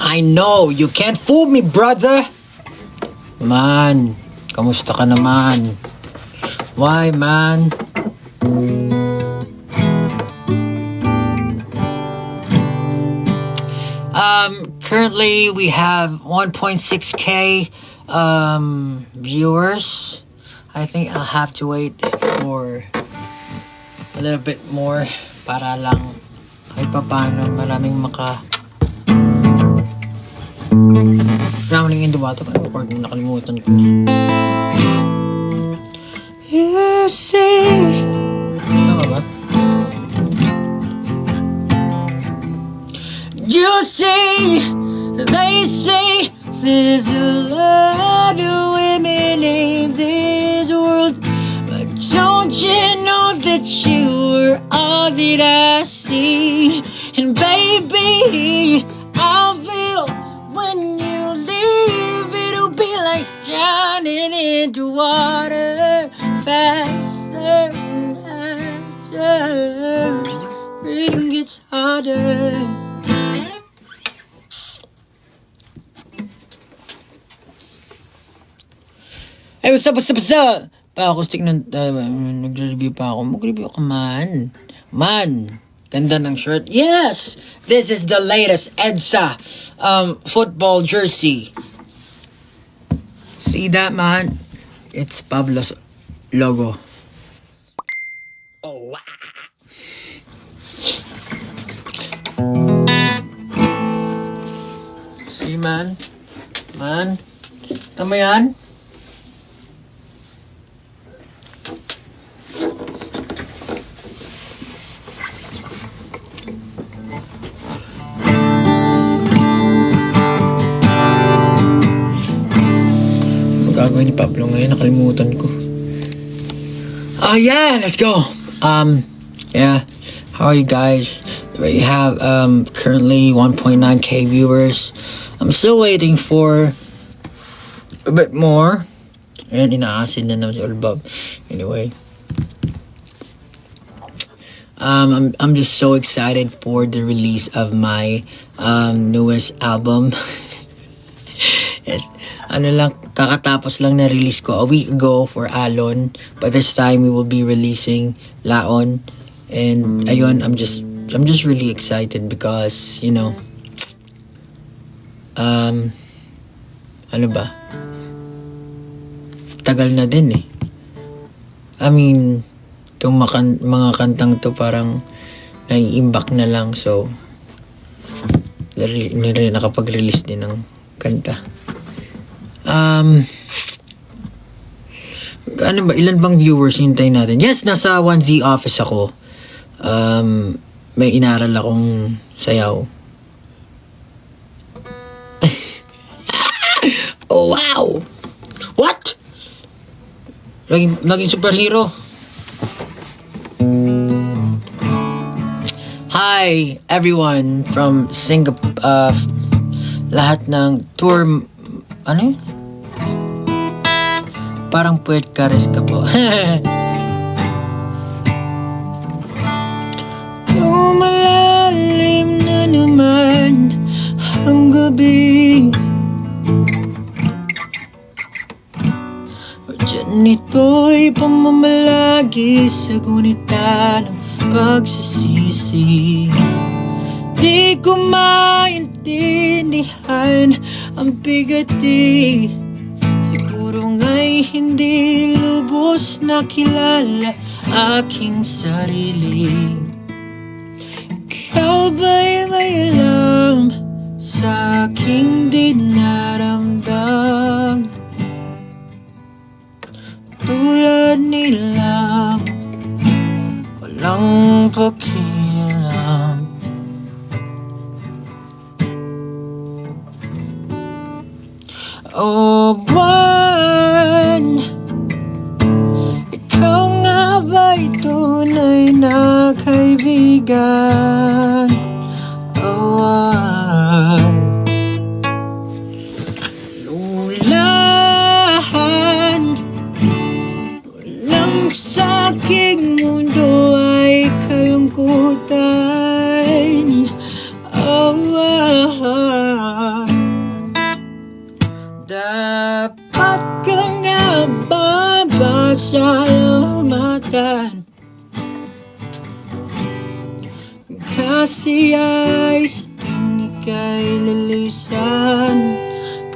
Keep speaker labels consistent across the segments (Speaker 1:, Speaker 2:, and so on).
Speaker 1: I know, you can't fool me, brother. Man, kamusta ka naman? Why, man? Currently we have 1.6k viewers. I think I'll have to wait for a little bit more para lang kahit pa paano maraming drowning in the water. Record na, nakalimutan ko na. You say tama ba? You say, they say, there's a lot of women in this world, but don't you know that you are all that I see? And baby, I feel when you leave, it'll be like drowning into water, faster and faster, breathing gets harder. Hey, what's up? Pa-acoustic nagre-review pa ako. Mag-review ka man. Man, ganda ng shirt. Yes! This is the latest EDSA football jersey. See that, man? It's Pablo's logo. Oh, wow! See, man? Man? Tama yan? Gagawin ni Pablo ngayon, nakalimutan ko. Yeah, let's go. Yeah, how are you guys? We have currently 1.9k viewers. I'm still waiting for a bit more. And inaasin na naman si Olbob. Anyway, I'm just so excited for the release of my newest album. Kakatapos lang na release ko a week ago for Alon, but this time we will be releasing Laon. And ayun, I'm just really excited because, you know, ano ba? Tagal na din eh. I mean, itong mga kantang to parang nai-imbak na lang, so nakapag-release din ng kanta. Ano ba? Ilan bang viewers hintay natin? Yes, nasa 1Z office ako. May inaral akong sayaw. Oh, wow! What? Naging superhero. Hi, everyone from Singapore. Lahat ng tour. Ano yun? Parang puwet kares ka po. Lumalalim na naman ang gabi. Diyan ito'y pamamalagi sa gunita ng pagsisisi. Di ko maintindihan ang bigati. Siguro nga'y hindi lubos na kilala aking sarili. Ikaw ba'y may alam sa aking dinaramdam? Tulad nila, walang pakialam. Oh, buwan, ikaw nga ba'y tunay na kaibigan? Oh, lulahan, walang sa aking mundo ay kalungkutan. Oh, si ay sa tuwing ika'y lilisan.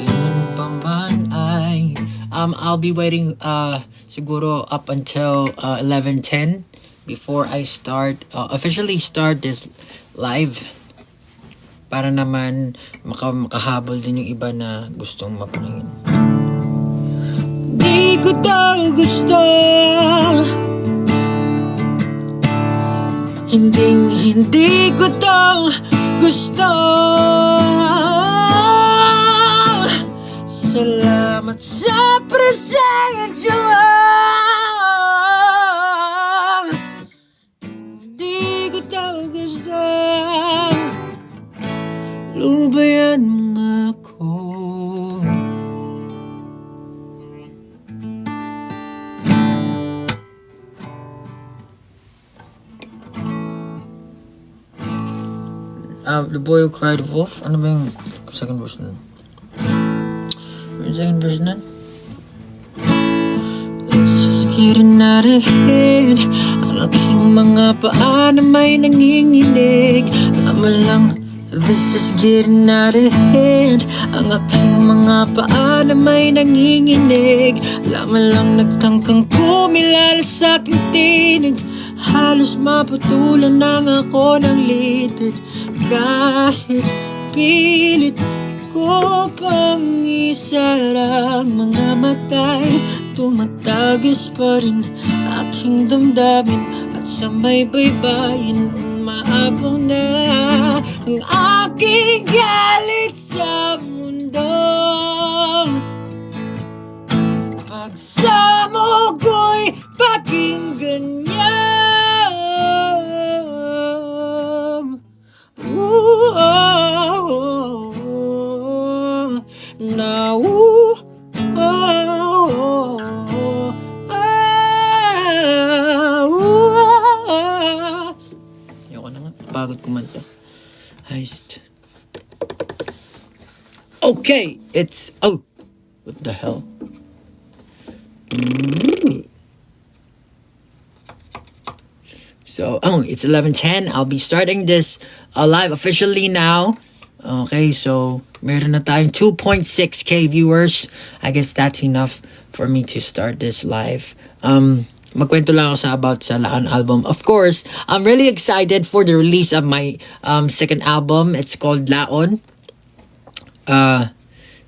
Speaker 1: Ganun pa man ay I'll be waiting siguro up until 11:10 before I officially start this live, para naman makahabol din yung iba na gustong mapanood. Di ko daw gusto, hindi ko daw gusto. Salamat sa presensya mo. Di ko daw gusto, lubayan mo ako. The Boy Who Cried Wolf. Ano ba yung second verse nun? Yung second verse nun? Let's just get out of hand. Ang aking mga paa na may nanginginig. Laman lang, this is getting out of hand. Ang aking mga paa na may nanginginig. Laman lang nagtangkang kumilala sa aking tinig. Halos maputulan lang ako ng litid. Kahit pilit ko pang isarang mga matay, tumatagos pa rin aking damdamin. At sa may baybayin umaabong na ang aking galit sa mundo. Pagsamo ko'y pakinggan niya. Now, ayoko na nga, pagod kumanta. Heist. Okay, it's what the hell? So, it's 11:10. I'll be starting this live officially now. Okay, so meron na tayong 2.6k viewers. I guess that's enough for me to start this live. Magkwento lang ako about sa Laon album. Of course, I'm really excited for the release of my second album. It's called Laon.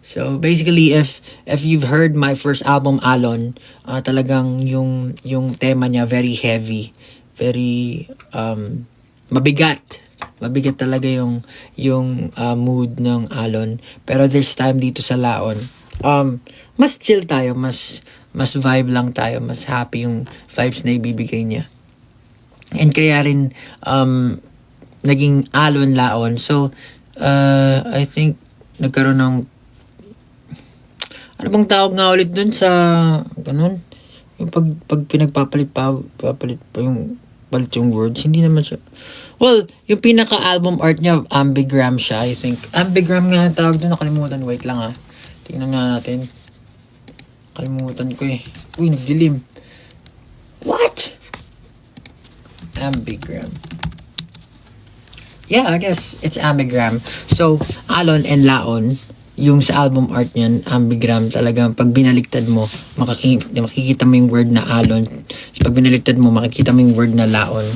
Speaker 1: So basically, if you've heard my first album Alon, talagang yung tema niya very heavy, very mabigat talaga yung mood ng Alon. Pero this time dito sa Laon, mas chill tayo, mas vibe lang tayo, mas happy yung vibes na ibibigay niya. And kaya rin naging Alon Laon. So I think nagkaroon ng, ano bang tawag nga ulit dun sa ganun? Yung pag pinagpapalit pa yung palit yung words, hindi naman siya. Well, yung pinaka-album art niya, ambigram siya, I think. Ambigram nga ang tawag doon, nakalimutan. Wait lang tingnan nga natin. Kalimutan ko eh. Uy, nagdilim. What? Ambigram. Yeah, I guess it's ambigram. So, Alon and Laon, yung sa album art niyan, ambigram, talagang pag binaliktad mo, makikita mo yung word na Alon. Pag binaliktad mo, makikita mo yung word na Laon.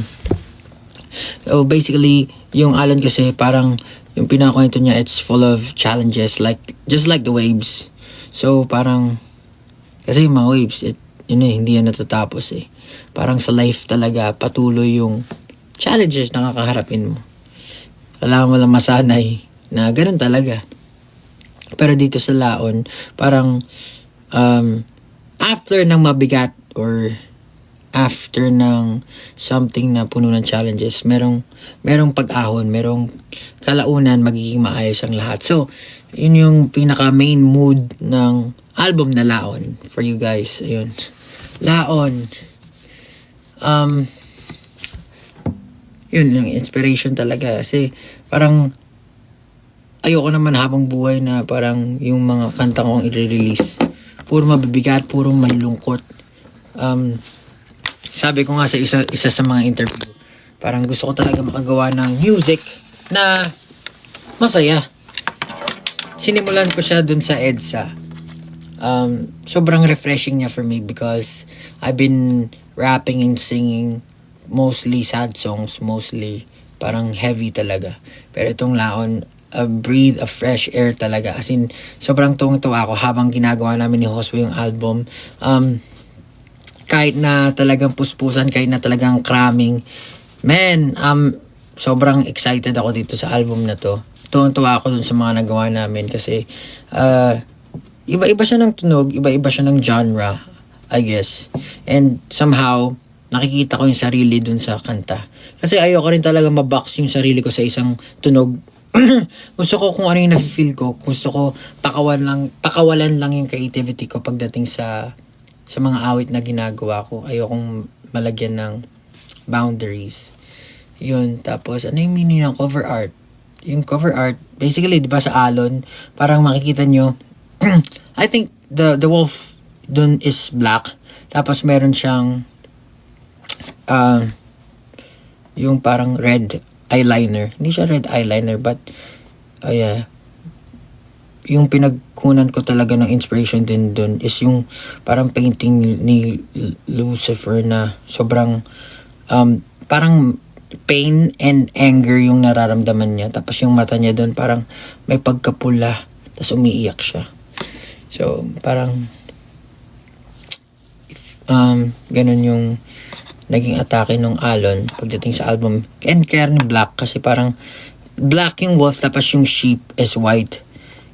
Speaker 1: So basically, yung Alon kasi parang yung pinakwento niya, it's full of challenges, just like the waves. So parang, kasi yung mga waves, hindi yan natatapos eh. Parang sa life talaga, patuloy yung challenges na kakaharapin mo. Kailangan mo lang masanay na ganun talaga. Pero dito sa Laon, parang after ng mabigat or after ng something na puno ng challenges, merong pag-ahon, merong kalaunan, magiging maayos ang lahat. So, yun yung pinaka main mood ng album na Laon for you guys. Ayun. Laon. Yun yung inspiration talaga. Kasi parang ayoko naman habang buhay na parang yung mga kanta kong i-release puro mabibigat, puro malungkot. Sabi ko nga sa isa sa mga interview, Parang gusto ko talaga makagawa ng music na masaya. Sinimulan ko siya dun sa EDSA. Sobrang refreshing niya for me because I've been rapping and singing mostly sad songs, mostly parang heavy talaga. Pero itong Laon, a breathe of fresh air talaga. As in, sobrang tuwang-tuwa ako habang ginagawa namin ni Josue yung album. Kahit na talagang puspusan, kahit na talagang cramming, man, sobrang excited ako dito sa album na to. Tuwang-tuwa ako dun sa mga nagawa namin kasi iba-iba siya ng tunog, iba-iba siya ng genre, I guess. And somehow, nakikita ko yung sarili dun sa kanta. Kasi ayoko rin talaga mabox yung sarili ko sa isang tunog. Gusto ko kung ano yung nafe-feel ko. Gusto ko pakawalan lang yung creativity ko pagdating sa mga awit na ginagawa ko. Ayokong malagyan ng boundaries. Yun. Tapos, ano yung meaning ng cover art? Yung cover art, basically, di ba sa Alon, parang makikita nyo, I think the wolf dun is black. Tapos meron siyang yung parang red eyeliner. Hindi siya red eyeliner, but yeah. Yung pinagkunan ko talaga ng inspiration din dun is yung parang painting ni Lucifer na sobrang parang pain and anger yung nararamdaman niya. Tapos yung mata niya dun parang may pagkapula. Tapos umiiyak siya. So, parang ganun yung naging atake ng Alon pagdating sa album. And kaya rin black kasi parang black yung wolf tapos yung sheep is white.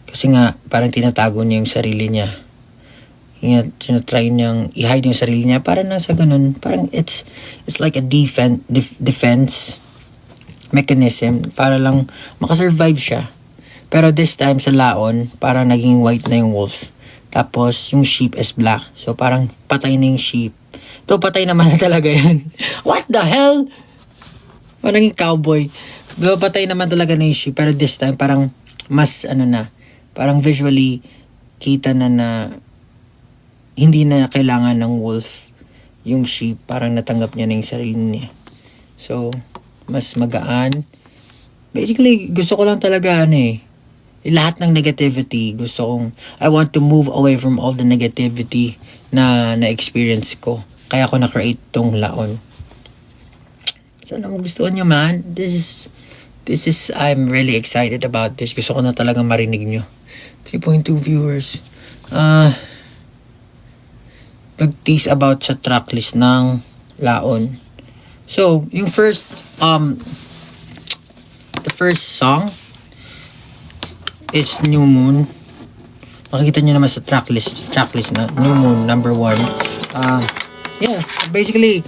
Speaker 1: Kasi nga parang tinatago niya yung sarili niya. Tinatry niyang i-hide yung sarili niya para nasa ganun. Parang it's like a defense mechanism para lang makasurvive siya. Pero this time sa Laon, parang naging white na yung wolf. Tapos yung sheep is black. So parang patay na yung sheep. To patay naman na talaga yan. What the hell? Parang yung cowboy. Do patay naman talaga na yung sheep. Pero this time parang mas parang visually kita na hindi na kailangan ng wolf yung sheep. Parang natanggap niya na yung sarili niya. So, mas magaan. Basically, gusto ko lang talaga lahat ng negativity. I want to move away from all the negativity na na-experience ko. Kaya ako na-create tong Laon. Sana magustuhan nyo, man. This is, I'm really excited about this. Gusto ko na talagang marinig nyo. 3.2 viewers. Nag-tease about sa tracklist ng Laon. So, yung first the first song is New Moon. Makikita nyo naman sa tracklist na New Moon number 1. Yeah, basically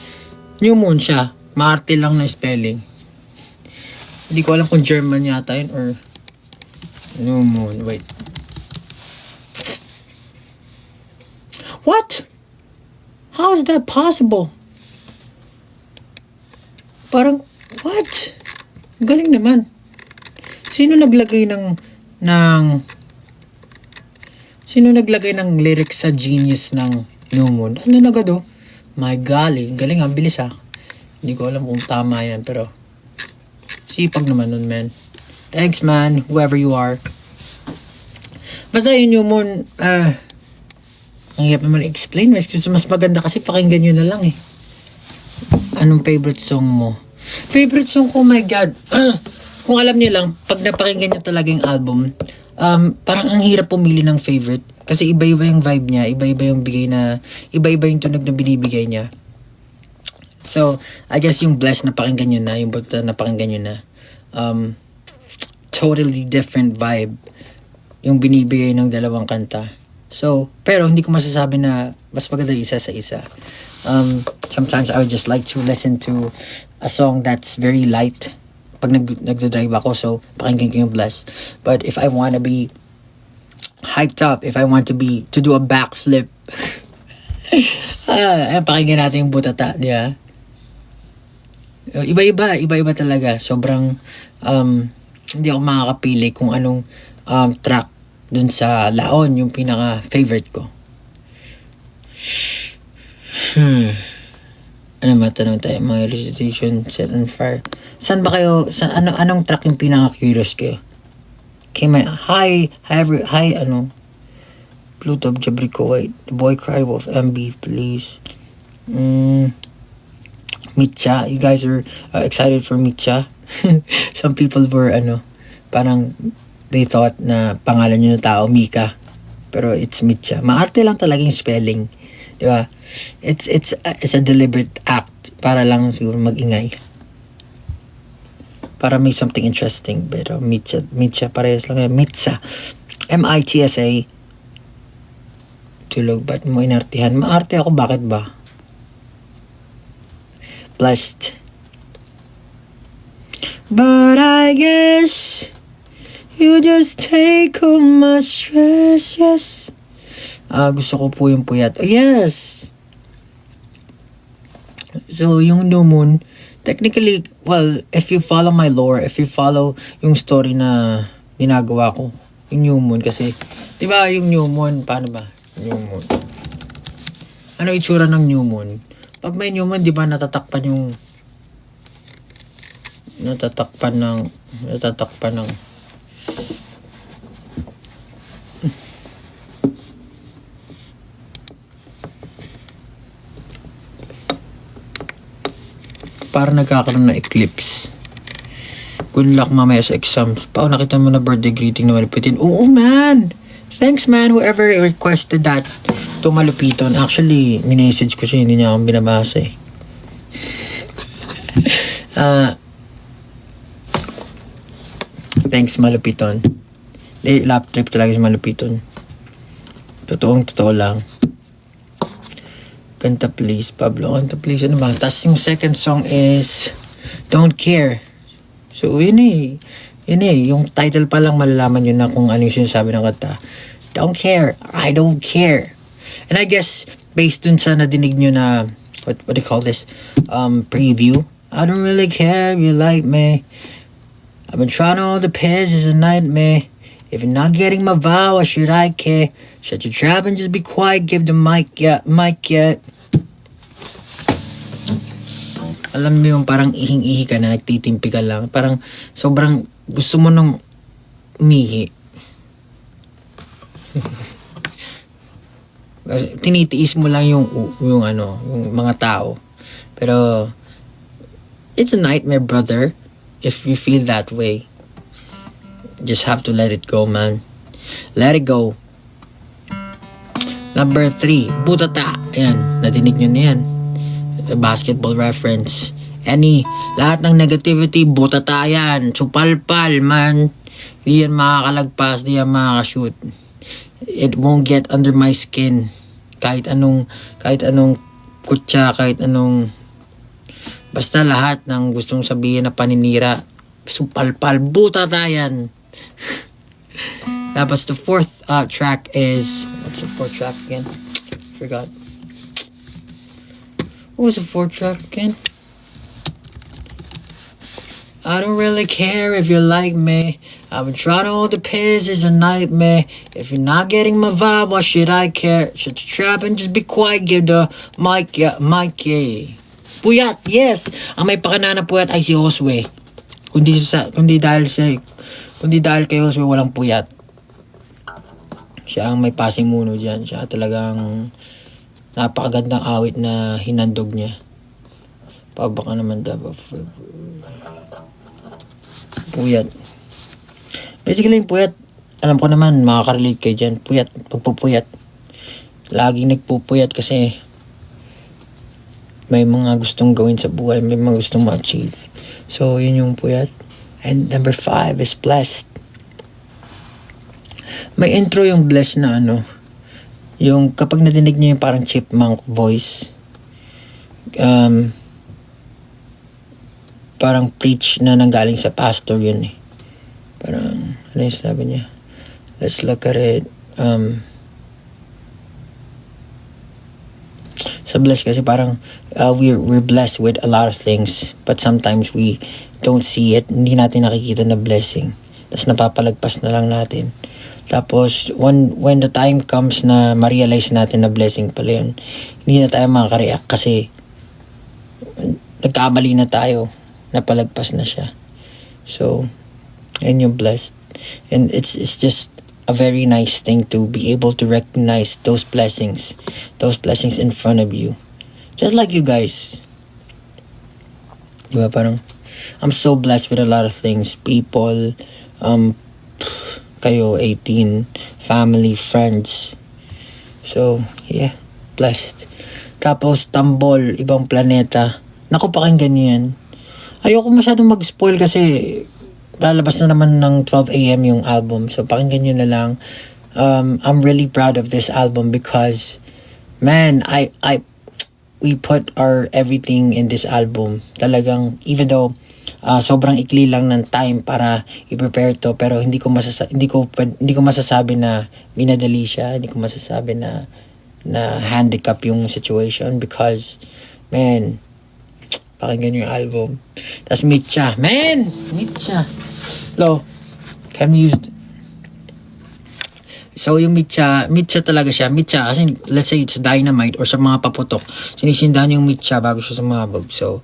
Speaker 1: New Moon siya. Maarte lang na spelling. Hindi ko alam kung German yata yun or New Moon. Wait. What? How is that possible? Parang, what? Galing naman. Sino naglagay ng lyrics sa genius ng New Moon? Ano na agad My golly, galing, ang bilis Hindi ko alam kung tama yan, pero sipag naman nun, man. Thanks, man, whoever you are. Basta yung New Moon, ang hirap naman i-explain. Mas maganda kasi pakinggan nyo na lang Anong favorite song mo? Favorite song ko, my God. Kung alam niyo lang, pag napakinggan nyo talaga yung album, parang ang hirap pumili ng favorite. Kasi iba-iba yung vibe niya, iba-iba yung tunog na binibigay niya. So, I guess yung Blessed na pakinggan nyo na, yung Buta na pakinggan nyo na, totally different vibe yung binibigay ng dalawang kanta. So, pero hindi ko masasabi na mas maganda isa sa isa. Sometimes I would just like to listen to a song that's very light pag nagdadrive ako, so pakinggan ko yung Blessed. But if I want to be hyped up, if I want to do a backflip, pakinggan natin yung Butata, di ba? Iba-iba talaga. Sobrang hindi ako makakapili kung anong track dun sa Laon yung pinaka-favorite ko. Ano ba, tanong tayo, mga recitation, set on fire. Saan ba kayo, anong track yung pinaka-curious kayo? Hi, Pluto, Jabrico White, The Boy Cry Wolf, MB, please. Mitcha, you guys are excited for Mitcha? Some people were, parang, they thought na pangalan nyo na tao, Mika. Pero it's Mitcha. Maarte lang talaga yung spelling. Di ba? It's a deliberate act para lang siguro mag-ingay. Para may something interesting. Pero Mitcha parehas lang. Mitsa. M-I-T-S-A. Tulog. Ba't mo inartihan? Maarte ako. Bakit ba? Blessed. But I guess you just take all my stress, yes. Gusto ko po yung puyat. Yes! So, yung new moon, technically, well, if you follow my lore, if you follow yung story na ginagawa ko, yung new moon, kasi, di ba yung new moon, paano ba? New moon. Ano itsura ng new moon? Pag may new moon, di ba natatakpan ng para nagkakaroon na eclipse. Good luck mamaya sa exams. Pao, nakita mo na birthday greeting na malupitin. Oo, man! Thanks, man, whoever requested that to malupiton. Actually, minessage ko siya, hindi niya akong binabasa eh. Thanks, malupiton. Lap trip talaga si malupiton. Totoo lang. Kanta please, Pablo. Kanta please. Ano ba? Tapos yung second song is Don't Care. So, yun eh. Yung title pa lang malalaman yun na kung ano yung sinasabi ng kanta. Don't care. I don't care. And I guess, based dun sa nadinig nyo na, what do you call this? Preview. I don't really care if you like me. I've been trying all the pills, it's a nightmare. If you're not getting my vow, why should I care? Shut your trap and just be quiet. Give the mic yet. Alam mo yung parang ihing-ihi ka na, nagtitimpi ka lang. Parang sobrang gusto mo nung umihi. Tinitiis mo lang yung mga tao. Pero it's a nightmare, brother. If you feel that way. Just have to let it go, man. Let it go. Number 3, Butata. Ayan, nadinig nyo na yan. Basketball reference. Lahat ng negativity, Butata yan. Supalpal, man. Di yan makakalagpas, di yan makakashoot. It won't get under my skin. Kahit anong kutsa, kahit anong basta lahat ng gustong sabihin na paninira, supalpal, Butata yan. Tapos the fourth track is, what's the fourth track again? Forgot. What was the fourth track again? I don't really care if you like me. I've been trying to hold the piss, it's a nightmare. If you're not getting my vibe, why should I care? Shut your trap and just be quiet. Give the mic, Puyat, yes! Ang may pakanana puyat ay si Josue. Kundi dahil kay Josue walang puyat. Siya ang may pasimuno dyan. Siya talagang napakagandang awit na hinandog niya. Pabaka naman dapat. Puyat. Basically yung puyat, alam ko naman makaka-relate kayo dyan. Puyat, pagpupuyat. Laging nagpupuyat kasi may mga gustong gawin sa buhay, may mga gustong ma-achieve. So, yun yung puyat. And number 5 is blessed. May intro yung blessed na yung kapag nadinig niyo yung parang chipmunk voice, parang preach na nanggaling sa pastor yun eh. Parang, ano yung sabi niya? Let's look at it. Sa blessed kasi parang we're blessed with a lot of things, but sometimes we don't see it. Hindi natin nakikita na blessing. Tapos napapalagpas na lang natin. Tapos when the time comes na ma-realize natin na blessing pala yun, hindi na tayo makaka-react kasi nagkamali na tayo, napalagpas na siya. So, and you're blessed. And it's just a very nice thing to be able to recognize those blessings in front of you. Just like you guys. Diba, parang, I'm so blessed with a lot of things. People, kayo, 18, family, friends. So, yeah, blessed. Tapos, Tambol, ibang planeta. Naku, pakinggan nyo yan. Ayoko masyadong mag-spoil kasi lalabas na naman ng 12 a.m. yung album. So, pakinggan nyo na lang. I'm really proud of this album because, man, we put our everything in this album. Talagang, even though sobrang ikli lang ng time para i-prepare to, pero hindi ko masasabi na minadali siya. Hindi ko masasabi na handicap yung situation because, man, pakinggan yung album. Tapos Mitcha. Man! Mitcha. Lo, can we use... So, yung Mitcha talaga siya. Mitcha, kasi let's say it's dynamite or sa mga paputok. Sinisindahan yung Mitcha bago siya sumabog. So,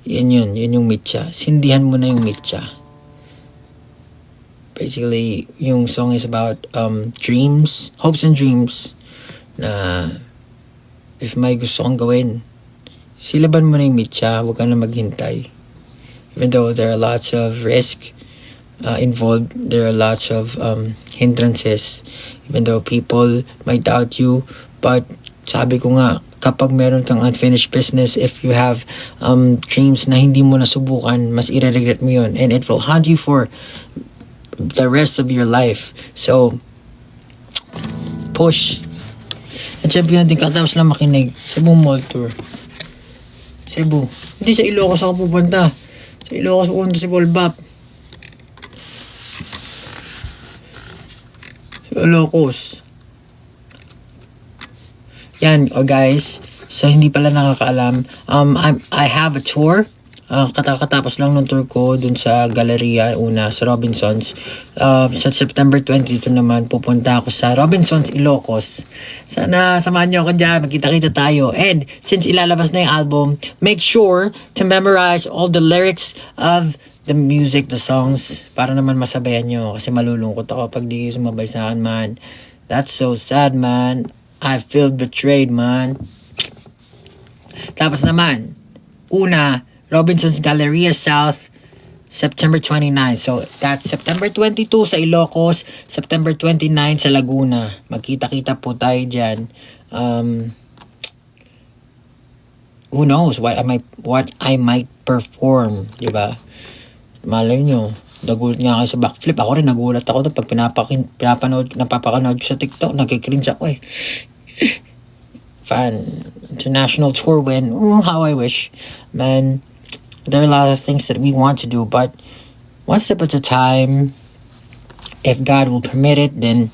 Speaker 1: yun yung Mitcha. Sindihan mo na yung Mitcha. Basically, yung song is about dreams, hopes and dreams na if may gusto kang gawin, silaban mo na yung Mitcha, huwag ka na maghintay. Even though there are lots of risk involved, there are lots of hindrances, even though people might doubt you, but sabi ko nga, kapag meron kang unfinished business, if you have dreams na hindi mo nasubukan, mas i-regret mo yun, and it will haunt you for the rest of your life. So, push. At syempre yun din, katapos lang makinig, Cebu Mall Tour. Cebu. Hindi sa Ilocos ako pupunta. Sa Ilocos ako pupunta si Volbap. Sa Ilocos. Yan, guys. So, hindi pala nakakaalam. I have a tour. Katapos lang ng tour ko dun sa Galleria una sa Robinsons. Sa September 22 naman pupunta ako sa Robinsons Ilocos. Sana samahan niyo ako dyan, magkita-kita tayo. And since ilalabas na yung album, make sure to memorize all the lyrics of the music, the songs, para naman masabayan nyo. Kasi malulungkot ako pag di sumabay sa akin, man. That's so sad, man. I feel betrayed, man. Tapos naman, una, Robinsons Galleria South, September 29. So, that's September 22 sa Ilocos, September 29 sa Laguna. Magkita-kita po tayo dyan. Who knows what I might perform, di ba? Malay nyo, nagulat nga kayo sa backflip. Ako rin, nagulat ako doon pag napapakanood ko sa TikTok. Nagkikringe ako eh. Fan. International tour win. How I wish. Man, there are a lot of things that we want to do, but one step at a time. If God will permit it, then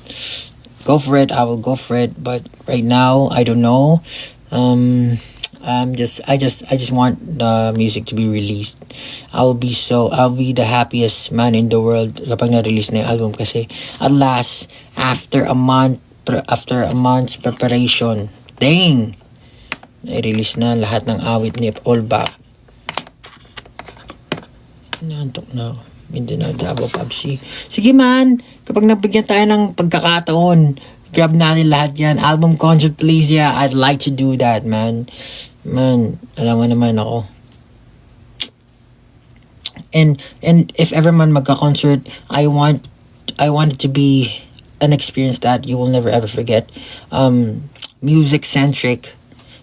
Speaker 1: go for it. I will go for it. But right now, I don't know. I just want the music to be released. I'll be the happiest man in the world kapag na-release na yung album kasi at last, after a month's preparation, dang, na-release na lahat ng awit ni All Back. Nantok na ako. Hindi na Davao PUBG. Sige man, kapag nabigyan tayo ng pagkakataon, grab natin lahat yan. Album concert please, yeah. I'd like to do that, man. Man, alam mo naman ako. And if ever man magka-concert, I want it to be an experience that you will never ever forget. Music centric.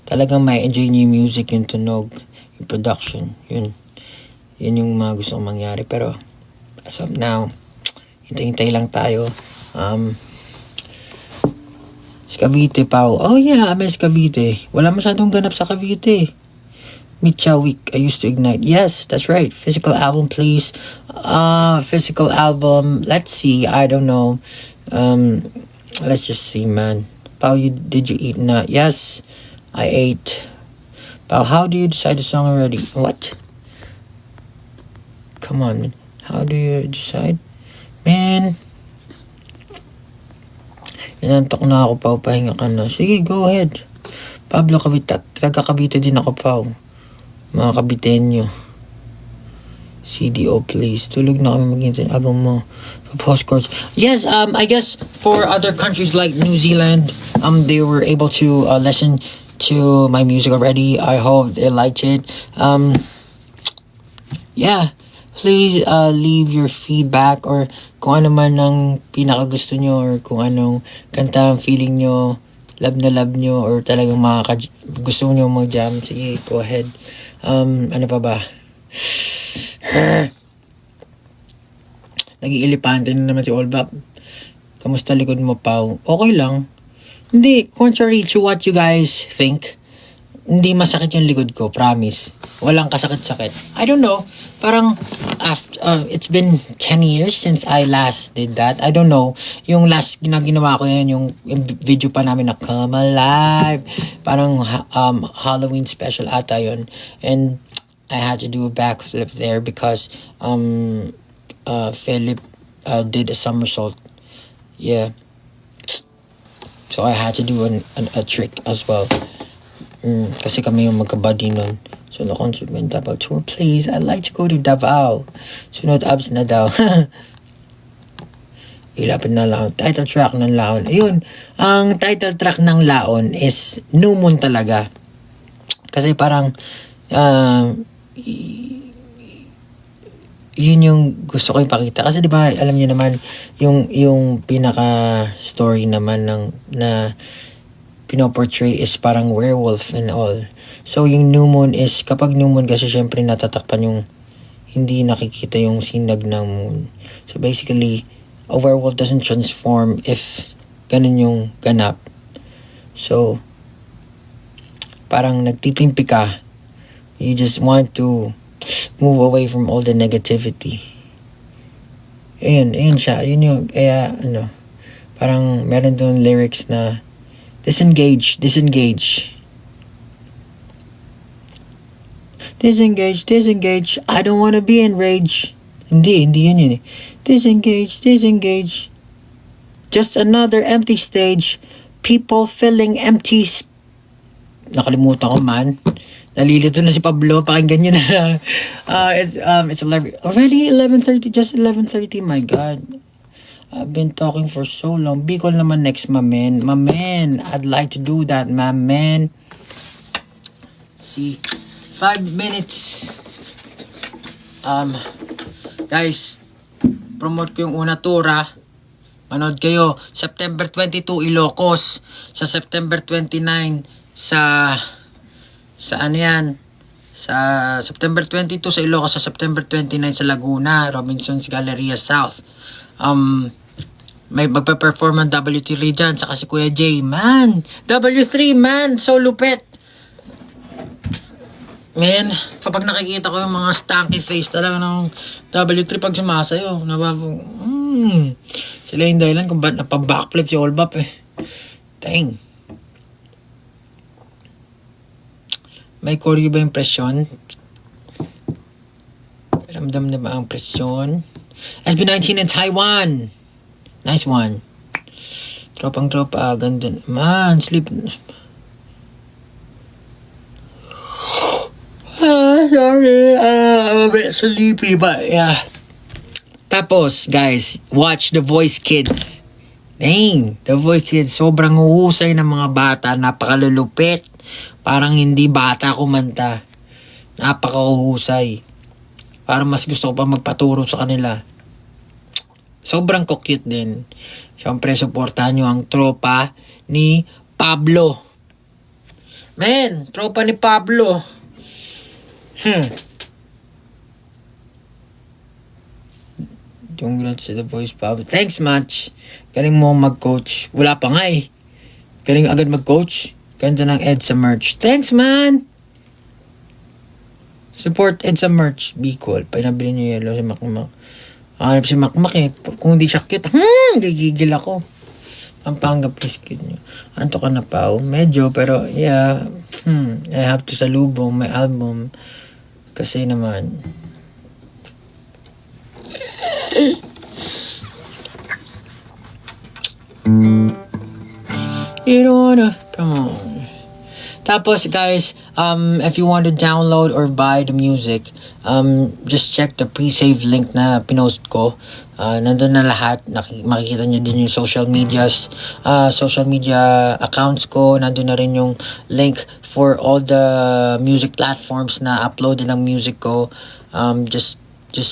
Speaker 1: Talagang may enjoy niyo yung music, yung tunog, yung production, yun yung mga gusto kong mangyari. Pero as of now, hintay-hintay lang tayo. Cavite, Pao. Oh yeah, Ames Cavite. Wala masyadong ganap sa Cavite. Mitcha Week, I used to ignite. Yes, that's right. Physical album, please. Physical album. Let's see. I don't know. Let's just see, man. Pao, did you eat na? Yes, I ate. Pao, how do you decide the song already? What? Come on, man. How do you decide? Man. Inantok na ako, Pao. Pahinga ka na. Sige, go ahead. Pablo Cavite. Taga Cavite din ako, Pao. Mga kabitenyo. CDO please. Tulog na kami mag-internet album mo. Postcards. Yes, I guess for other countries like New Zealand, they were able to listen to my music already. I hope they liked it. Yeah. Please leave your feedback or kung ano man ang pinakagusto nyo or kung anong kanta ang feeling nyo, love nyo or talagang gusto nyo mag-jam. Sige, go ahead. Ano pa ba? Nag-iilipante na naman si Olbap. Kamusta likod mo, Pao? Okay lang. Hindi, contrary to what you guys think, hindi masakit yung likod ko, promise. Walang kasakit-sakit. I don't know. Parang, it's been 10 years since I last did that. I don't know. Yung last ginawa ko yun, yung video pa namin na Come Alive. Parang Halloween special ata yun. And I had to do a backflip there because Philip did a somersault. Yeah. So I had to do a trick as well. Kasi kami yung magka-buddy nun. So na-concert mo yung Davao tour. Please, I'd like to go to Davao. Sunod abs na daw. Ilapit na Laon. Title track ng Laon. Ayun, ang title track ng Laon is New Moon talaga. Kasi parang yun yung gusto ko ipakita kasi di ba alam niyo naman yung pinaka story naman na pinoportray is parang werewolf and all. So yung new moon is kapag new moon kasi syempre natatakpan yung hindi nakikita yung sinag ng moon. So basically a werewolf doesn't transform if ganun yung ganap. So parang nagtitimpi ka. You just want to move away from all the negativity. Ayun siya. Yun yung, kaya, parang meron doon lyrics na, disengage. I don't wanna be enraged. Hindi yun eh. Disengage. Just another empty stage. People filling empty nakalimutan ko man. Nalilito na si Pablo. Pakinggan nyo na. It's already 11:30. Just 11:30. My God. I've been talking for so long. Bicol naman next, my man. I'd like to do that, my man. See. 5 minutes. Guys. Promote ko yung una tour, ha. Manood kayo. September 22, Ilocos. Sa September 29, sa ano yan? Sa September 22 sa Ilocos, sa September 29 sa Laguna, Robinson's Galleria South. May magpe-perform ang W3 dyan, saka si Kuya J. Man, W3 man, so lupet. Man, kapag nakikita ko yung mga stanky face talaga ng W3 pag sumasayo, sila yung dahilan kung ba't napabackflip si Olbap eh. Dang. May choreo ba yung presyon? Ramdam na ba ang presyon? SB19 in Taiwan. Nice one. Tropang-tropa. Ganda naman. Sleep. Sorry. I'm a bit sleepy, but yeah. Tapos, guys, watch The Voice Kids. Dang, The Voice Kids. Sobrang uhusay ng mga bata. Napakalulupit. Parang hindi bata kumanta. Napakahusay. Parang mas gusto ko pa magpaturo sa kanila. Sobrang cute din. Siyempre, supportahan nyo ang tropa ni Pablo. Man, tropa ni Pablo. Congrats to The Voice, Pablo. Thanks much. Galing mo mag-coach. Wala pa nga eh. Galing agad mag-coach. Ganda ng EDSA merch. Thanks, man! Support EDSA merch. Bicol. Pinabili niyo yellow si Makmak. Hanap si Makmak eh. Kung hindi siya cute, gigigil ako. Pampanga, please cute niyo. Anto ka na pa, medyo, pero yeah. I have to salubong my album. Kasi naman. You don't wanna, come on. Tapos guys, if you want to download or buy the music, just check the pre-save link na pinost ko. Nandun na lahat. Makikita nyo din yung social media accounts ko. Nandun na rin yung link for all the music platforms na upload ng music ko. Just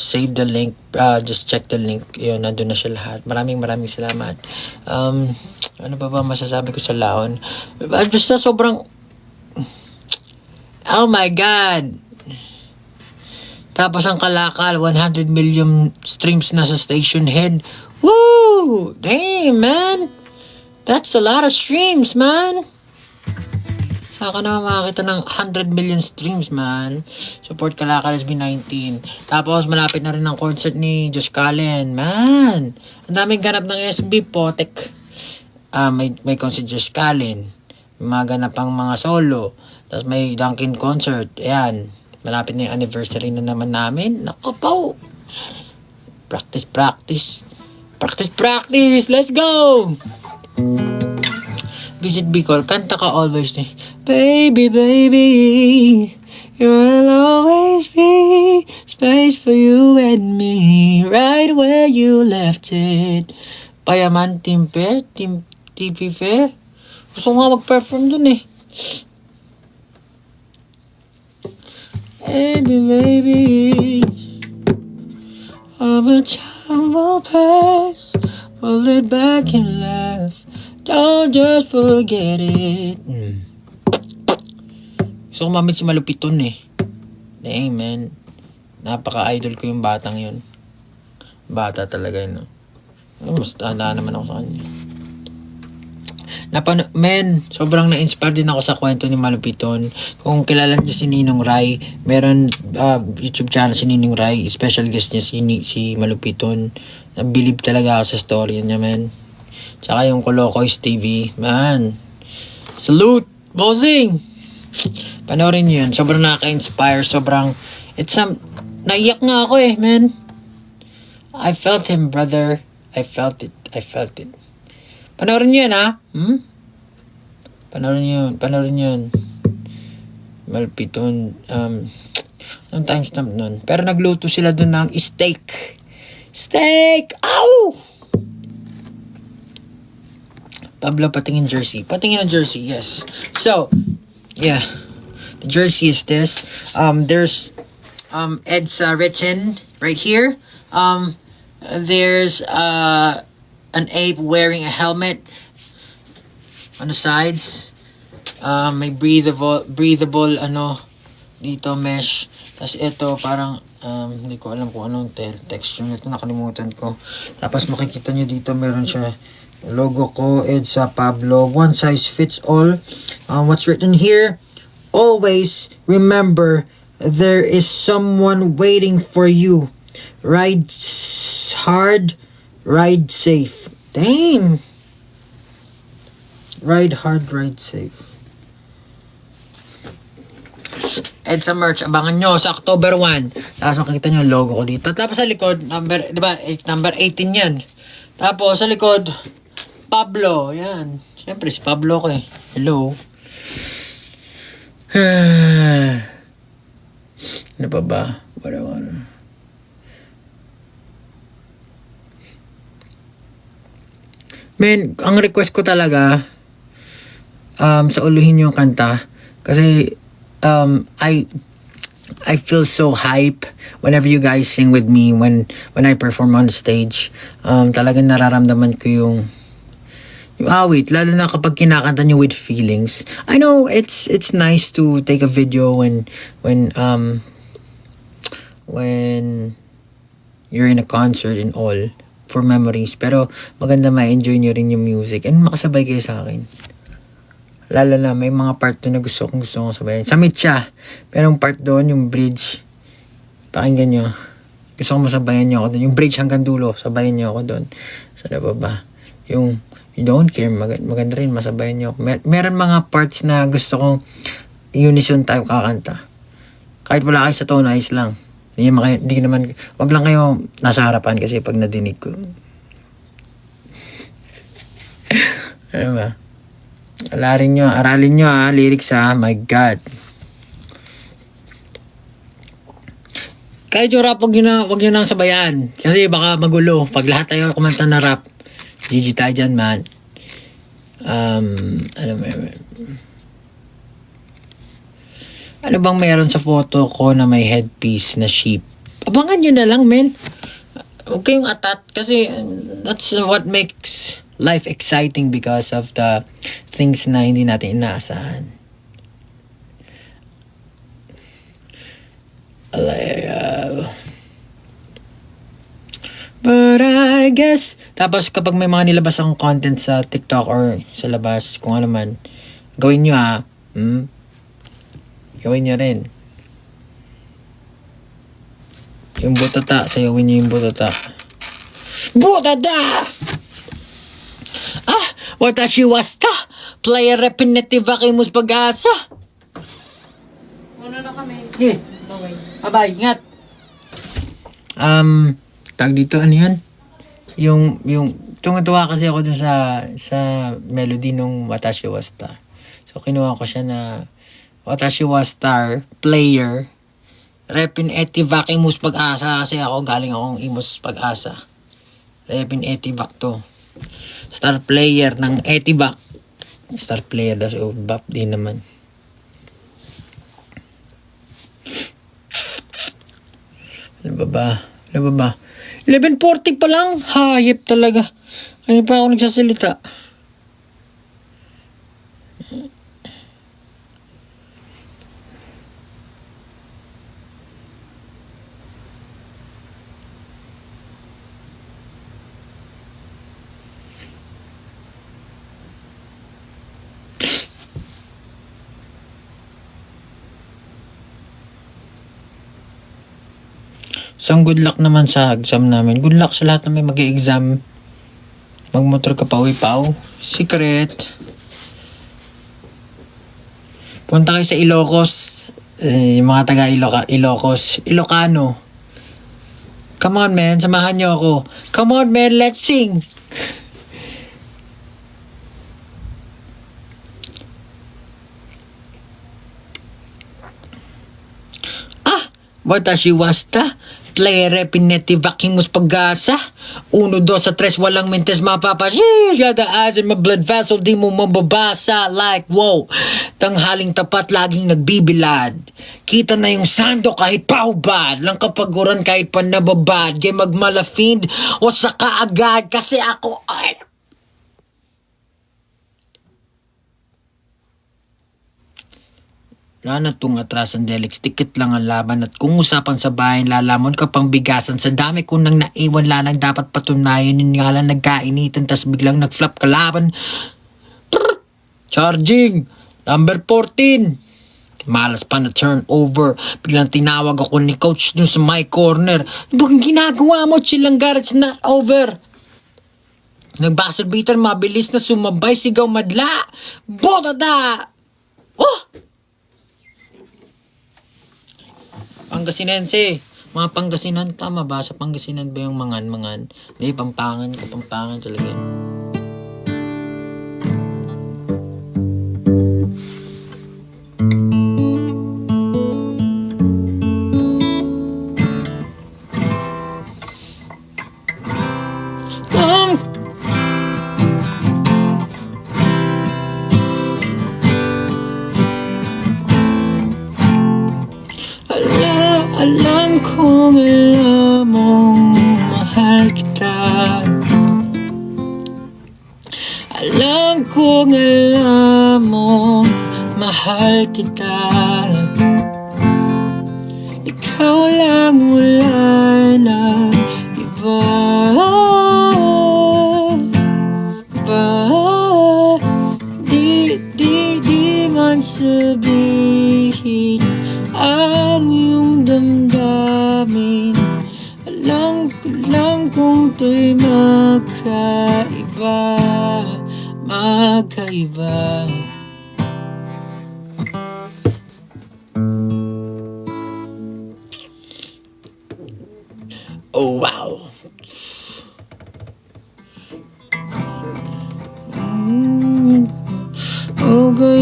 Speaker 1: save the link, just check the link. Yun, nandun na siya lahat. Maraming salamat. Ano ba masasabi ko sa Laon? Basta sobrang, oh my God! Tapos ang Kalakal, 100 million streams na sa station head. Woo! Damn, man! That's a lot of streams, man! Saka naman makakita ng 100 million streams, man. Support Kalakal SB19. Tapos malapit na rin ang concert ni Josh Cullen, man. Ang daming ganap ng SB, potek. May concert Josh Cullen. May mga ganap pang mga solo. Tapos may Dunkin concert. Ayan. Malapit na yung anniversary na naman namin. Naku po! Practice! Let's go! Visit Bicol. Kanta ka always. Baby, you'll always be space for you and me. Right where you left it. Payaman, Team Fair? Team TV Fair? Gusto nga mag-perform dun eh. Baby, all the time will pass. We'll look back and laugh. Don't just forget it. Gusto ko mamit si Malupiton eh. Dang, man. Napaka-idol ko yung batang yun. Bata talaga yun. Mas tanda naman ako sa kanya. Sobrang na-inspire din ako sa kwento ni Malupiton. Kung kilala niyo si Ninong Rai, meron YouTube channel si Ninong Rai, special guest niya si Malupiton. Nabilib talaga ako sa story niya, man. Tsaka yung Colocoys TV, man. Salute! Bossing! Panoorin niyo yun. Sobrang nakaka-inspire. Naiyak nga ako eh, man. I felt him, brother. I felt it. Panoorin niyo yan, ha? Panoorin niyo yun. Malupiton. Anong timestamp nun? Pero nagluto sila dun ng steak. Ow! Pablo, patingin jersey. Patingin ang jersey, yes. So, yeah. The jersey is this. There's EDSA written right here. There's an ape wearing a helmet on the sides. May breathable dito mesh. Tapos ito parang hindi ko alam kung anong texture nito, nakalimutan ko. Tapos makikita nyo dito meron siya logo ko, EDSA Pablo, one size fits all. What's written here? Always remember there is someone waiting for you. Ride hard, ride safe. Damn. Ride hard, ride safe. EDSA merch, abangan nyo sa October 1. Tapos makikita nyo yung logo ko dito. Tapos sa likod, number 18 yan. Tapos sa likod, Pablo. Yan. Siyempre, si Pablo ko eh. Hello. Ano pa ba? Wala. Men, ang request ko talaga sa uluhin yung kanta kasi I feel so hype whenever you guys sing with me when I perform on stage. Talagang nararamdaman ko yung awit, lalo na kapag kinakanta nyo with feelings. I know it's nice to take a video when you're in a concert and all for memories, pero maganda ma-enjoy nyo rin yung music and makasabay kayo sa akin. Lalo na may mga part doon na gusto kong sabayan. Samit siya, pero yung part doon, yung bridge, pakinggan nyo. Gusto kong masabayan nyo ako doon. Yung bridge hanggang dulo, sabayan nyo ako doon. Sa ba? Yung You Don't Care, maganda rin, masabayan nyo. Meron mga parts na gusto kong unison tayo kakanta. Kahit wala kayo sa tone, ayos lang. Hindi naman, wag lang kayo nasa harapan kasi pag nadinig ko. Ano ba? Aralin nyo lyrics my God. Kahit yung rap, wag nyo nang sabayan. Kasi baka magulo. Pag lahat tayo kumanta na rap, GG tayo dyan, man. Ano bang meron sa photo ko na may headpiece na sheep? Abangan nyo na lang, men. Huwag kayong atat. Kasi that's what makes life exciting because of the things na hindi natin inaasahan. But I guess, tapos kapag may mga nilabas akong content sa TikTok or sa labas, kung ano man, gawin nyo Gawin nyo rin. Yung butata, sayawin nyo yung butata. Butata! Watashi wasta! Player repetitive akimus pag-asa.
Speaker 2: Ano na kami?
Speaker 1: Yeah.
Speaker 2: Bye-bye.
Speaker 1: Bye-bye, ingat. Tag dito, ano yun? Yung tunga-tuwa kasi ako dun sa melody nung Watashi wa Star. So, kinuha ko siya na Watashi wa Star, player, repin etivac imus pag-asa kasi ako galing akong imus pag-asa. Repin etivac to. Star player ng etivac. Star player, das bap din naman. Ano ba? 11:40 pa lang. Hayop talaga. Ano pa ako nagsasalita? So, good luck naman sa exam namin. Good luck sa lahat na may mag-i-exam. Magmotor ka pa, uwi pa. Secret. Punta kayo sa Ilocos. Yung mga taga Ilocos. Ilocano. Come on, man. Samahan nyo ako. Come on, man. Let's sing. Watashi wasta? Player repetitive akimus pag-asa. 1, 2, 3, walang mintes mapapasya. Yada as in my blood vessel, di mo mababasa. Like, wow. Tanghaling tapat, laging nagbibilad. Kita na yung sando kahit paubad. Lang kapaguran kahit pa nababad. Gay magmalafind, wasa ka agad. Kasi ako, ay... Lana tung atrasan delix, tikit lang ang laban at kung usapan sa bayan lalamon ka pang bigasan sa dami ko nang naiwan lanang dapat patunayan yun nga lang nagkainitan tas biglang nagflop kalaban. Charging! Number 14! Malas pa na turnover. Biglang tinawag ako ni coach dun sa my corner. Bang ginagawa mo? Chilang garage not over. Nagbasalbitan mabilis na sumabay sigaw madla. Botada! Oh! Pangasinense. Mga Pangasinan, tama ba? Sa Pangasinan ba yung mangan? Hindi, Pampangan talaga yun. Alam kong alam mong mahal kita. Alam kong alam mong mahal kita. Ikaw lang, wala na iba. Di man sabihin ang iyong damdamin. Alam kong to'y magkaiba. Oh, wow.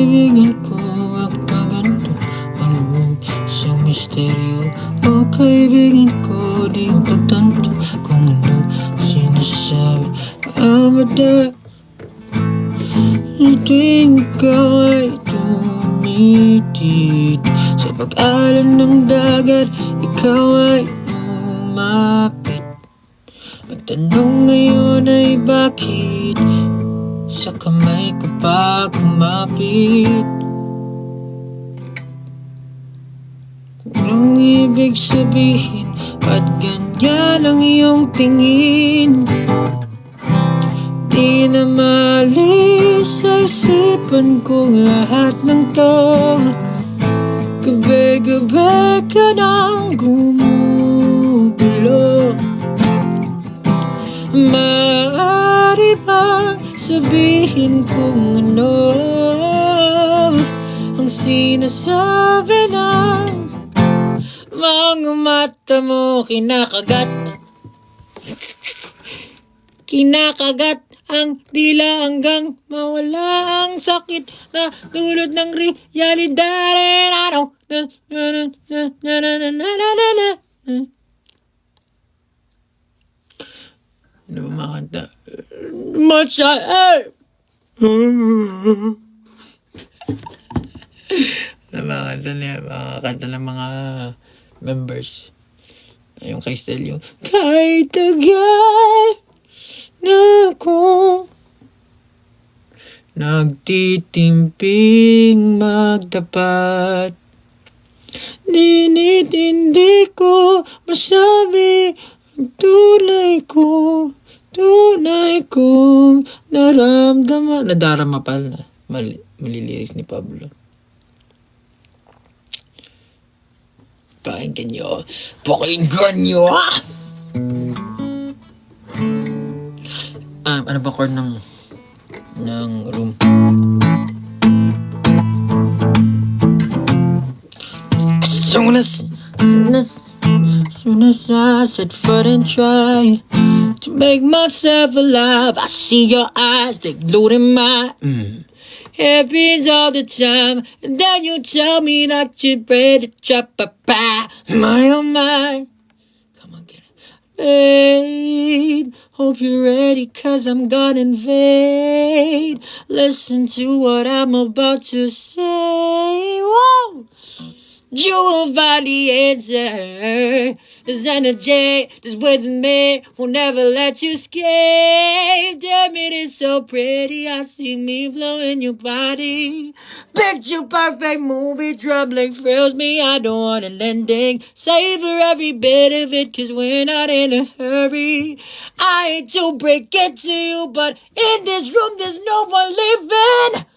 Speaker 1: kaibigan ko, bakit ba ganito? Ano mong isang misteryo? O kaibigan ko, di mo pagtanto kung ano sinasabi. Amada, tuwing ikaw ay tumitid sa pag-alon ng dagat, ikaw ay lumapit. Ang tanong ngayon ay bakit sa kamay ko pa kumapit? Kung anong ibig sabihin, ba't ganyan ang iyong tingin? Di na malis sa isipan kong lahat ng to. Gabi-gabi ka nang gumugulo. Maaari bang sabihin kung ano ang sinasabi ng mga mata mo? Kinakagat ang dila hanggang mawala ang sakit na dulot ng realidad. Ano ba makanta? Matcha! Ano ba makanta niya? Makakanta ng mga members. Yung kay Stel yung kay tagal na akong nagtitimping magtapat. Hindi ko masabi ang tunay kong naramdaman. Nadarama pala. Malilirik ni Pablo. Pakinggan nyo ha! Ano ba chord ng room? As soon as I set foot and try to make myself alive, I see your eyes, they glued in my happens all the time, and then you tell me that you're ready to chop a pie. My oh my, come on, get it. Babe, hope you're ready, 'cause I'm gonna invade. Listen to what I'm about to say. Whoa! You will find the answer. There's energy that's within me, will never let you escape. Damn, it is so pretty. I see me flowing your body. Picture perfect movie, troubling thrills me. I don't want an ending. Savor every bit of it, 'cause we're not in a hurry. I hate to break it to you, but in this room there's no one living.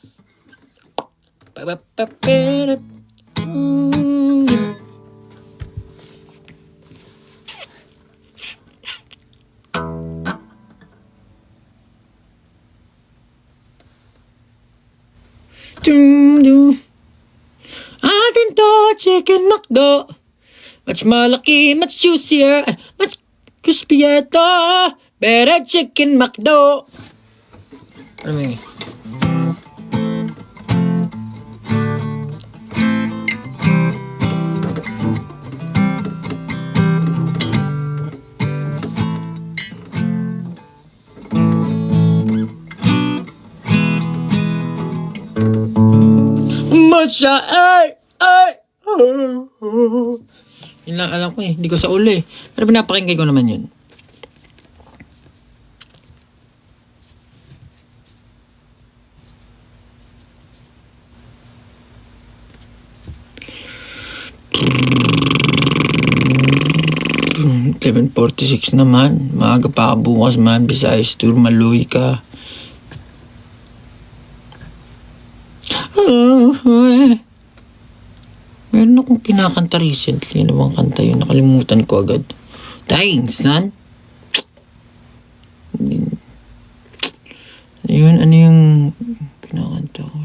Speaker 1: Atin to, chicken McDo. Much malaki, much juicier, much crispier to. Better chicken McDo. Ano mo yun? Matcha, yun lang alam ko eh. Hindi ko sa ulo eh. Pero pinapakinggan ko naman yun. $11:46 naman. Maaga pa ka bukas man. Visayas tour, maluy ka. Meron akong kinakanta recently. Ano bang kanta yun? Nakalimutan ko agad. Dying son. Yun, ano yung kinakanta ko?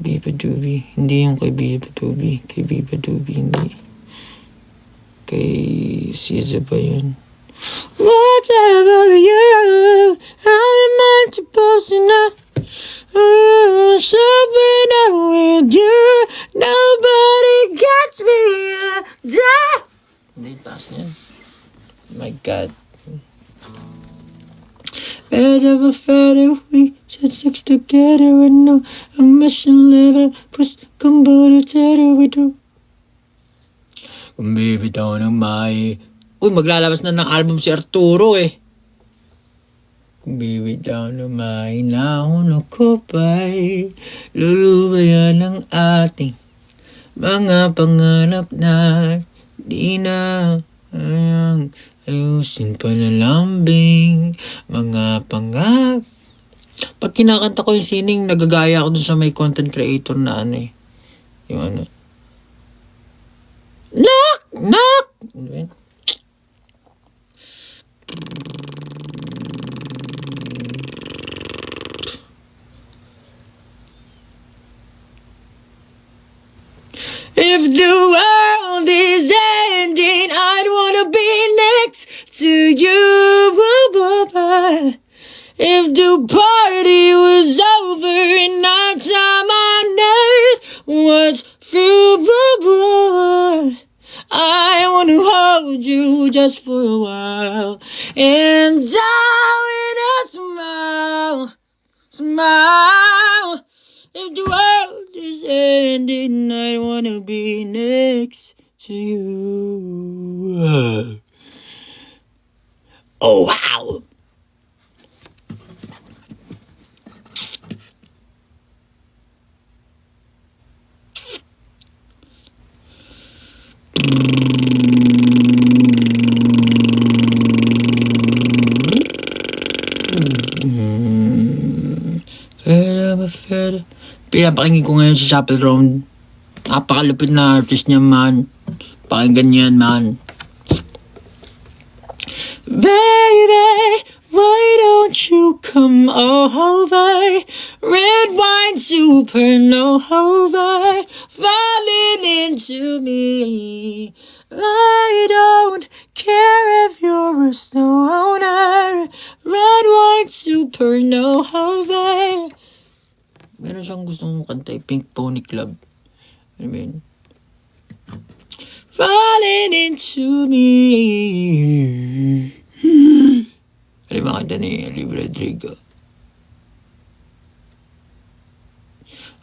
Speaker 1: Biba Doobie. Hindi yung kay Biba Doobie. Kay Biba Doobie, hindi. Kay Siza ba yun? Whatever you, how am I supposed to know? Hindi, taas niyan. My God. Better but better, we should stick together and no mission level, push kumbaru tero we do. Kung bibitaw ng may... Uy, maglalabas na ng album si Arturo eh. Kung bibitaw ng may nahunok ko pa'y lulubayan ng ating mga pangarap na di na ayusin pa na lambing mga pangak. Pag kinakanta ko yung sining, nagagaya ako dun sa may content creator na ano eh. Yung ano. Knock! Knock! Ano ba yun? If the world is ending, I'd wanna be next to you. If the party was over and our time on earth was through, I wanna hold you just for a while and die with a smile, smile. If the world is ending, I wanna be next to you. Oh, wow. Pinapakinggan ko ngayon si Chapel Roan. Napakalupit na artist niya, man. Pakinggan niyan, man. Baby, why don't you come over? Red wine supernova falling into me. I don't care if you're a stoner. Red wine supernova. Meron siyang gustong kanta, Pink Pony Club. Ano ba yun? Falling into me. Ano ba kanta ni Olivia Rodrigo?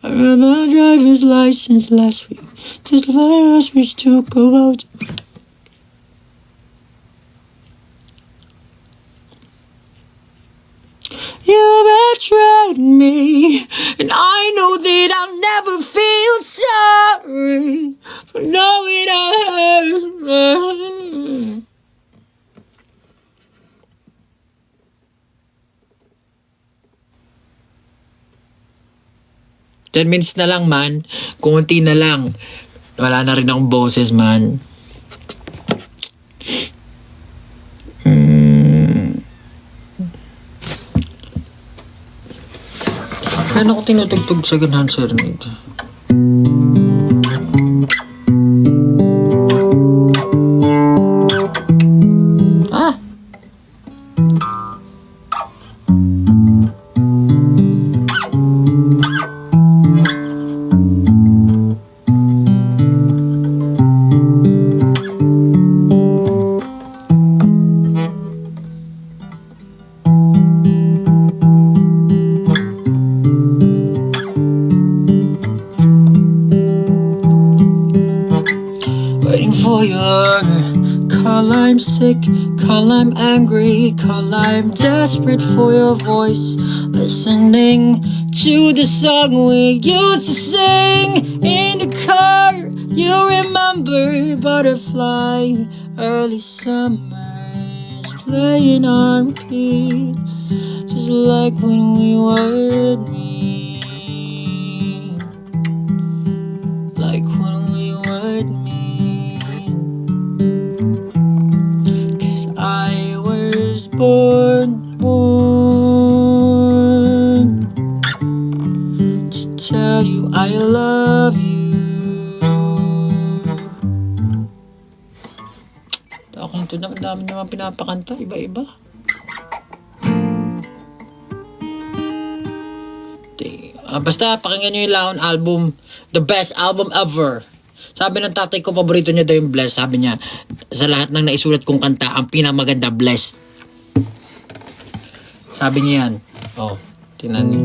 Speaker 1: I ran my driver's license last week. Just the virus which took about. You betrayed me, and I know that I'll never feel sorry for knowing I hurt. 10 minutes na lang, man. Kunti na lang. Wala na rin akong boses, man. Ano ako tinutugtog sa ganahan, Sir Nid? Ah! Call I'm sick, call I'm angry, call I'm desperate for your voice. Listening to the song we used to sing in the car. You remember Butterfly, early summers playing on repeat, just like when we were me, like when we were me. Born to tell you I love you. Ako ito naman, dami naman pinapakanta, iba-iba. Basta pakinggan nyo yung Laon album, the best album ever. Sabi ng tatay ko, paborito niya daw yung Blessed. Sabi niya, sa lahat ng naisulat kong kanta, ang pinamaganda, Blessed. Sabi niya yan. Oh, tinan niyo.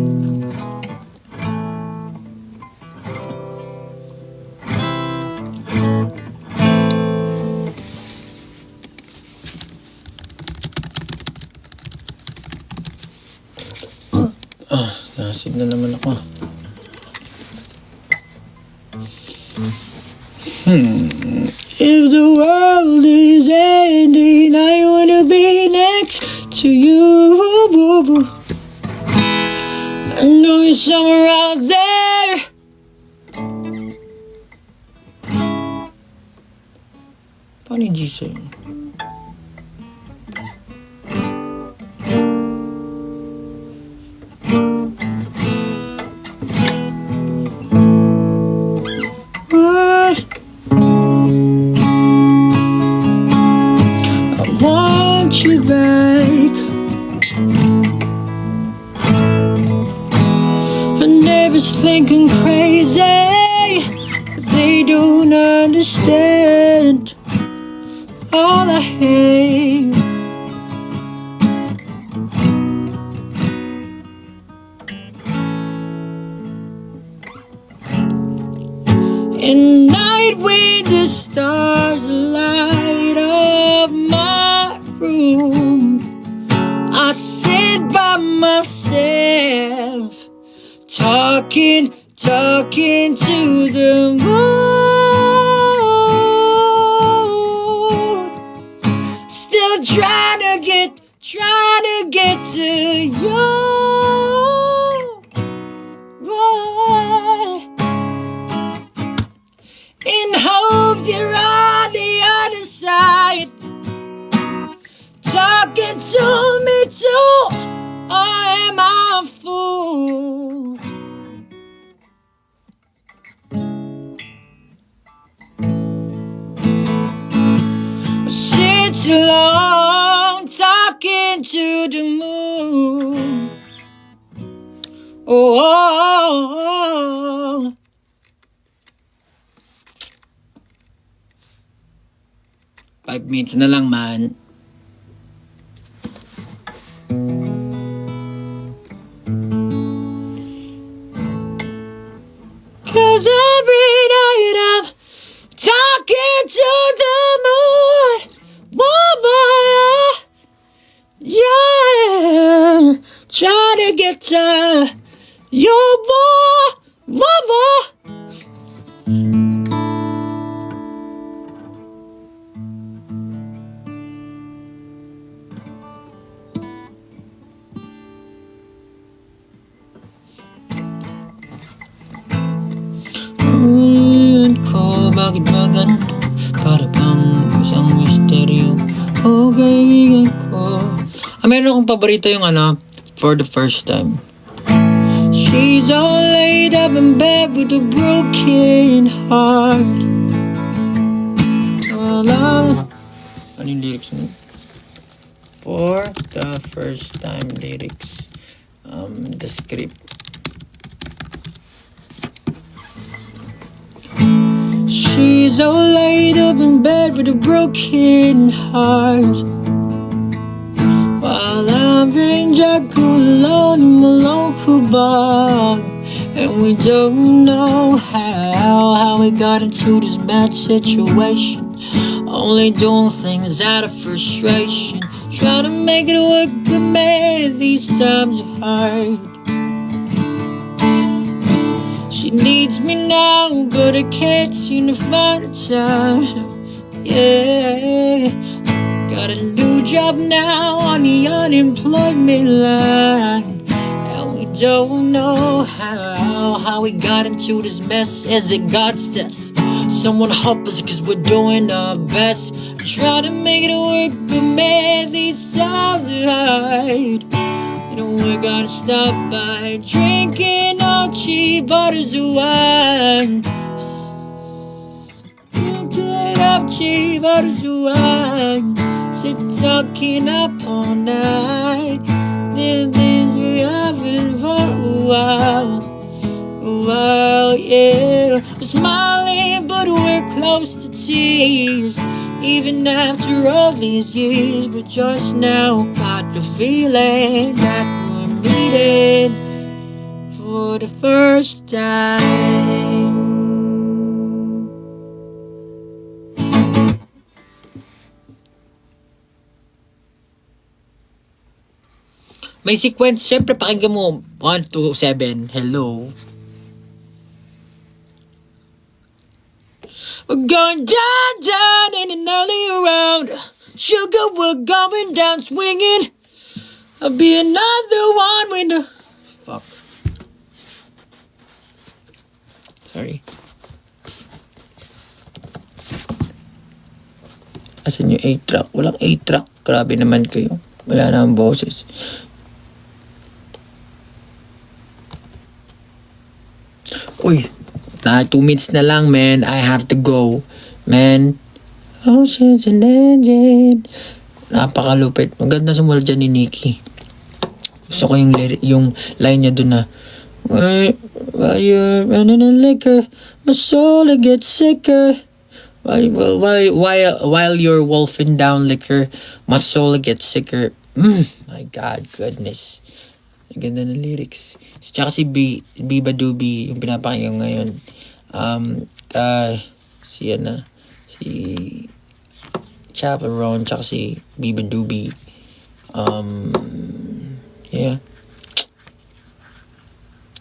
Speaker 1: Nasib na naman ako. If the world is ending, I wanna be next to you. I know you're somewhere out there. Paano yung G sa'yo? You back. My neighbors think I'm crazy, but they don't understand all I hate. At night when the stars light up my room, I sit by myself, talking to the moon. Still trying to get to you. In hopes you're on the other side, talking to me too, or am I a fool? Sit so long talking to the moon. Oh. 5 minutes na lang, man. Cause every night I'm talking to the moon. Yeah, trying to get to your boy. Bakit ba ganito? Para bang isang misteryo. Oh, kaibigan ko. Meron akong paborito yung For the First Time. She's all laid up in bed with a broken heart. Ano yung lyrics nun? For the First Time lyrics. The script. She's all laid up in bed with a broken heart, while I'm in Jack alone in my local bar. And we don't know how we got into this bad situation, only doing things out of frustration, trying to make it work, but man, these times are hard. She needs me now, but I can't seem to find a time. Yeah, got a new job now on the unemployment line, and we don't know how we got into this mess. Is it God's test? Someone help us, cause we're doing our best, try to make it work, but man, these times are hard. We gotta stop by drinking all cheap bottles of wine. Drinking up cheap bottles of wine. Sit talking up all night. Then things we haven't for a while, yeah. We're smiling but we're tears, even after all these years. But just now got the feeling that we're meeting for the first time. May sequence, syempre pakinggan mo 1 to 7. Hello. We're going down, down in an alley around. Sugar, we're going down swinging. I'll be another one when the... Fuck. Sorry. Asan yung 8-track? Walang 8-track. Grabe naman kayo. Wala na ang boses. Uy, 2 minutes na lang, man. I have to go, man. Oceans and engine. Napakalupit. Maganda sumulat dyan ni Nikki. Gusto ko yung line niya dun na, while you're running a liquor, my soul gets sicker. While you're wolfing down liquor, my soul gets sicker. My God, goodness. Ang ganda ng lyrics. Tsaka si Biba Doobie, yung pinapakinggan ngayon. Si Chaperone, tsaka si Biba Doobie. Yeah.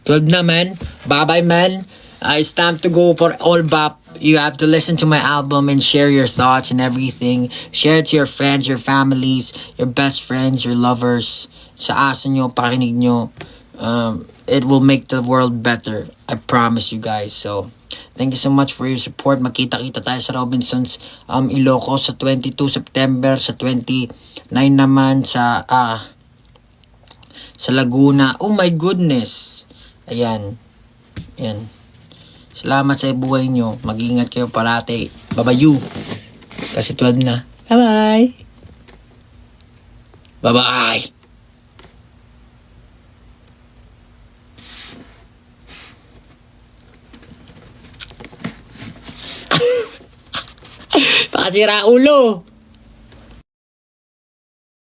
Speaker 1: 12 na, man. Bye-bye, man. It's time to go for all bop. You have to listen to my album and share your thoughts and everything. Share it to your friends, your families, your best friends, your lovers. Sa aso nyo, pakinig nyo. It will make the world better. I promise you guys. So, thank you so much for your support. Magkita-kita tayo sa Robinsons Ilocos sa 22 September, sa 29 naman sa Laguna. Oh my goodness. Ayan. Salamat sa buhay nyo. Mag-ingat kayo parati. Babayu. Kasi 12 na. Bye-bye. Bye-bye. Pakasira ulo.